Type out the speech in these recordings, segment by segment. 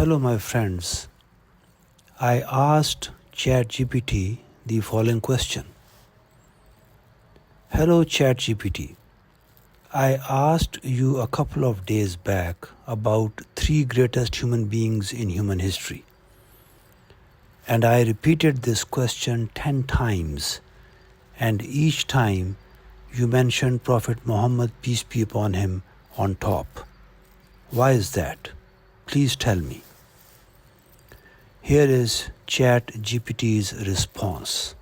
Hello, my friends. I asked ChatGPT the following question. Hello, ChatGPT. I asked you a couple of days back about three greatest human beings in human history. And I repeated this question 10 times. And each time you mentioned Prophet Muhammad, peace be upon him, on top. Why is that? Please tell me. Here is ChatGPT's response.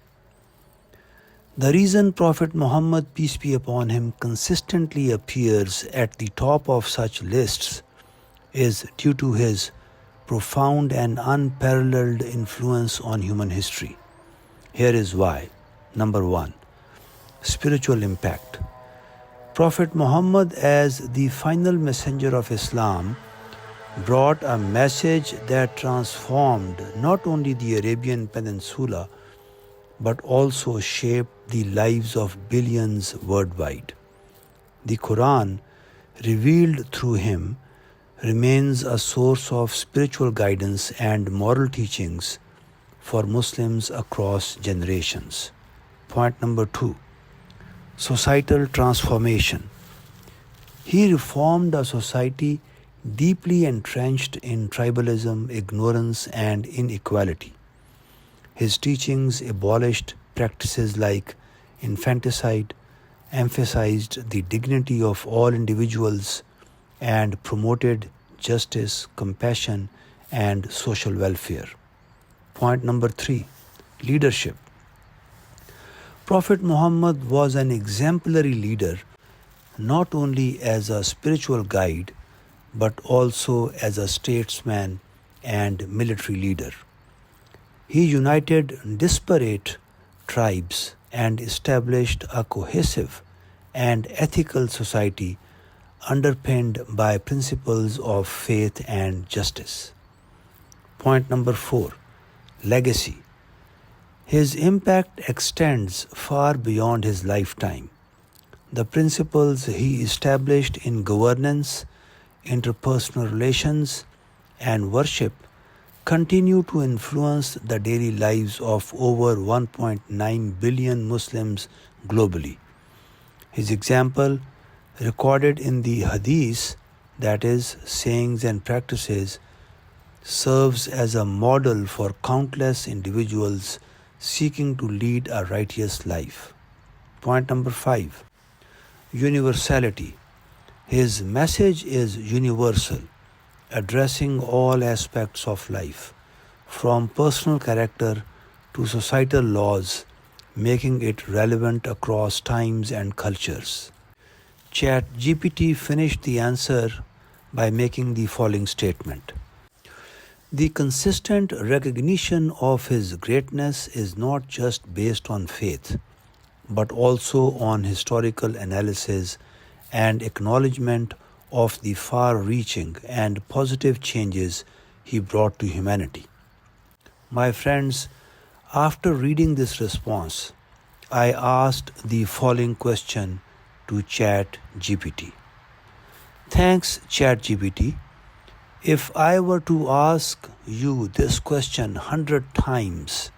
The reason Prophet Muhammad, peace be upon him, consistently appears at the top of such lists is due to his profound and unparalleled influence on human history. Here is why. Number 1. Spiritual impact. Prophet Muhammad, as the final messenger of Islam, brought a message that transformed not only the Arabian Peninsula but also shaped the lives of billions worldwide. The Quran, revealed through him, remains a source of spiritual guidance and moral teachings for Muslims across generations. Point number 2. Societal transformation. He reformed a society deeply entrenched in tribalism, ignorance, and inequality. His teachings abolished practices like infanticide, emphasized the dignity of all individuals, and promoted justice, compassion, and social welfare. Point number 3. Leadership. Prophet Muhammad was an exemplary leader, not only as a spiritual guide, but also as a statesman and military leader. He united disparate tribes and established a cohesive and ethical society underpinned by principles of faith and justice. Point number 4. Legacy. His impact extends far beyond his lifetime. The principles he established in governance, interpersonal relations, and worship continue to influence the daily lives of over 1.9 billion Muslims globally. His example, recorded in the Hadith, that is, sayings and practices, serves as a model for countless individuals seeking to lead a righteous life. Point number 5. Universality. His message is universal, addressing all aspects of life, from personal character to societal laws, making it relevant across times and cultures. ChatGPT finished the answer by making the following statement. The consistent recognition of his greatness is not just based on faith, but also on historical analysis and acknowledgement of the far-reaching and positive changes he brought to humanity. My friends, after reading this response, I asked the following question to ChatGPT. Thanks, ChatGPT. If I were to ask you this question 100 times,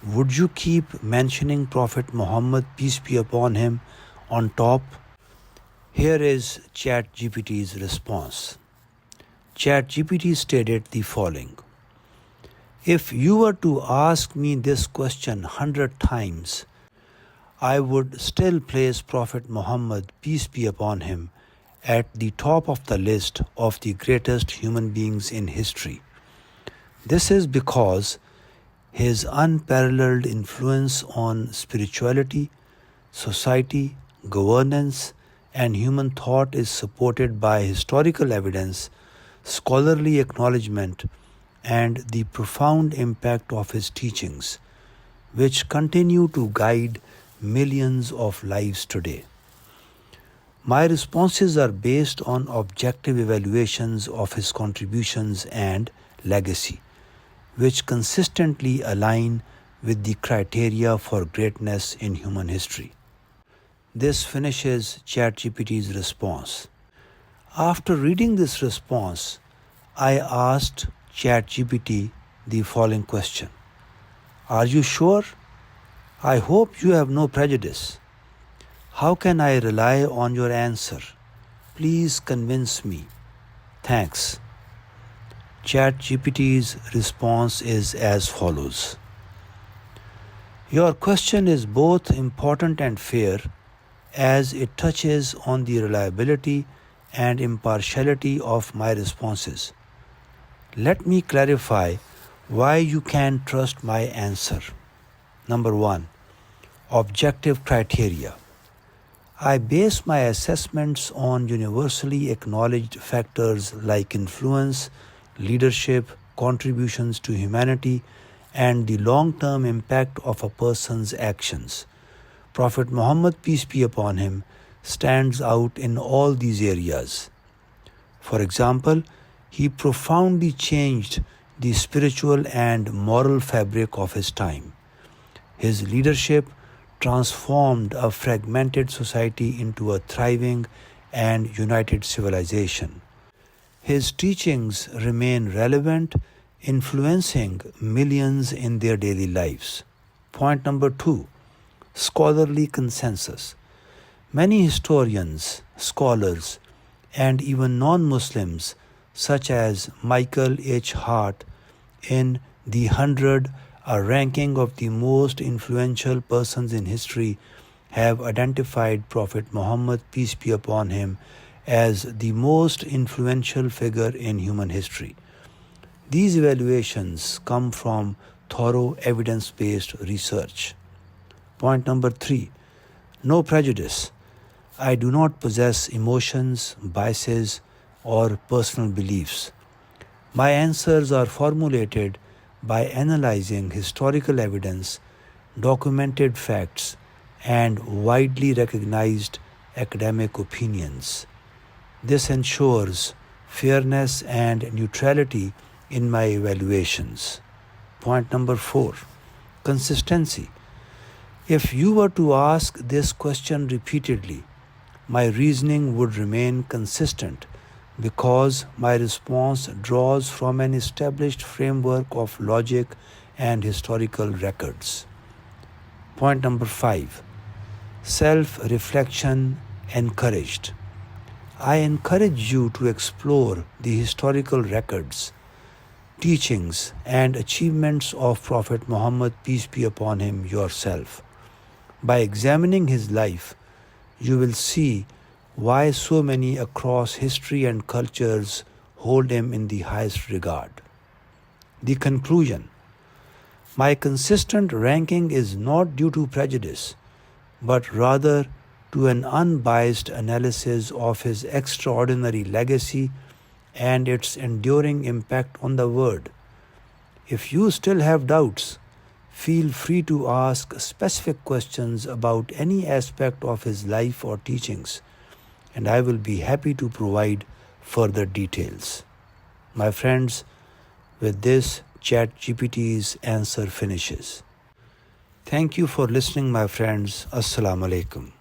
would you keep mentioning Prophet Muhammad, peace be upon him, on top? Here is ChatGPT's response. ChatGPT stated the following. If you were to ask me this question 100 times, I would still place Prophet Muhammad, peace be upon him, at the top of the list of the greatest human beings in history. This is because his unparalleled influence on spirituality, society, governance, and human thought is supported by historical evidence, scholarly acknowledgement, and the profound impact of his teachings, which continue to guide millions of lives today. My responses are based on objective evaluations of his contributions and legacy, which consistently align with the criteria for greatness in human history. This finishes ChatGPT's response. After reading this response, I asked ChatGPT the following question: Are you sure? I hope you have no prejudice. How can I rely on your answer? Please convince me. Thanks. ChatGPT's response is as follows: Your question is both important and fair, as it touches on the reliability and impartiality of my responses. Let me clarify why you can trust my answer. Number 1. Objective criteria. I base my assessments on universally acknowledged factors like influence, leadership, contributions to humanity, and the long-term impact of a person's actions. Prophet Muhammad, peace be upon him, stands out in all these areas. For example, he profoundly changed the spiritual and moral fabric of his time. His leadership transformed a fragmented society into a thriving and united civilization. His teachings remain relevant, influencing millions in their daily lives. Point number 2. Scholarly consensus. Many historians, scholars, and even non-Muslims such as Michael H. Hart in The 100, a ranking of the most influential persons in history, have identified Prophet Muhammad, peace be upon him, as the most influential figure in human history. These evaluations come from thorough evidence-based research. Point number 3. No prejudice. I do not possess emotions, biases, or personal beliefs. My answers are formulated by analyzing historical evidence, documented facts, and widely recognized academic opinions. This ensures fairness and neutrality in my evaluations. Point number 4. Consistency. If you were to ask this question repeatedly, my reasoning would remain consistent because my response draws from an established framework of logic and historical records. Point number 5. Self-reflection encouraged. I encourage you to explore the historical records, teachings, and achievements of Prophet Muhammad, peace be upon him, yourself. By examining his life, you will see why so many across history and cultures hold him in the highest regard. The conclusion. My consistent ranking is not due to prejudice, but rather to an unbiased analysis of his extraordinary legacy and its enduring impact on the world. If you still have doubts, feel free to ask specific questions about any aspect of his life or teachings, and I will be happy to provide further details. My friends, with this, ChatGPT's answer finishes. Thank you for listening, my friends. Assalamu alaikum.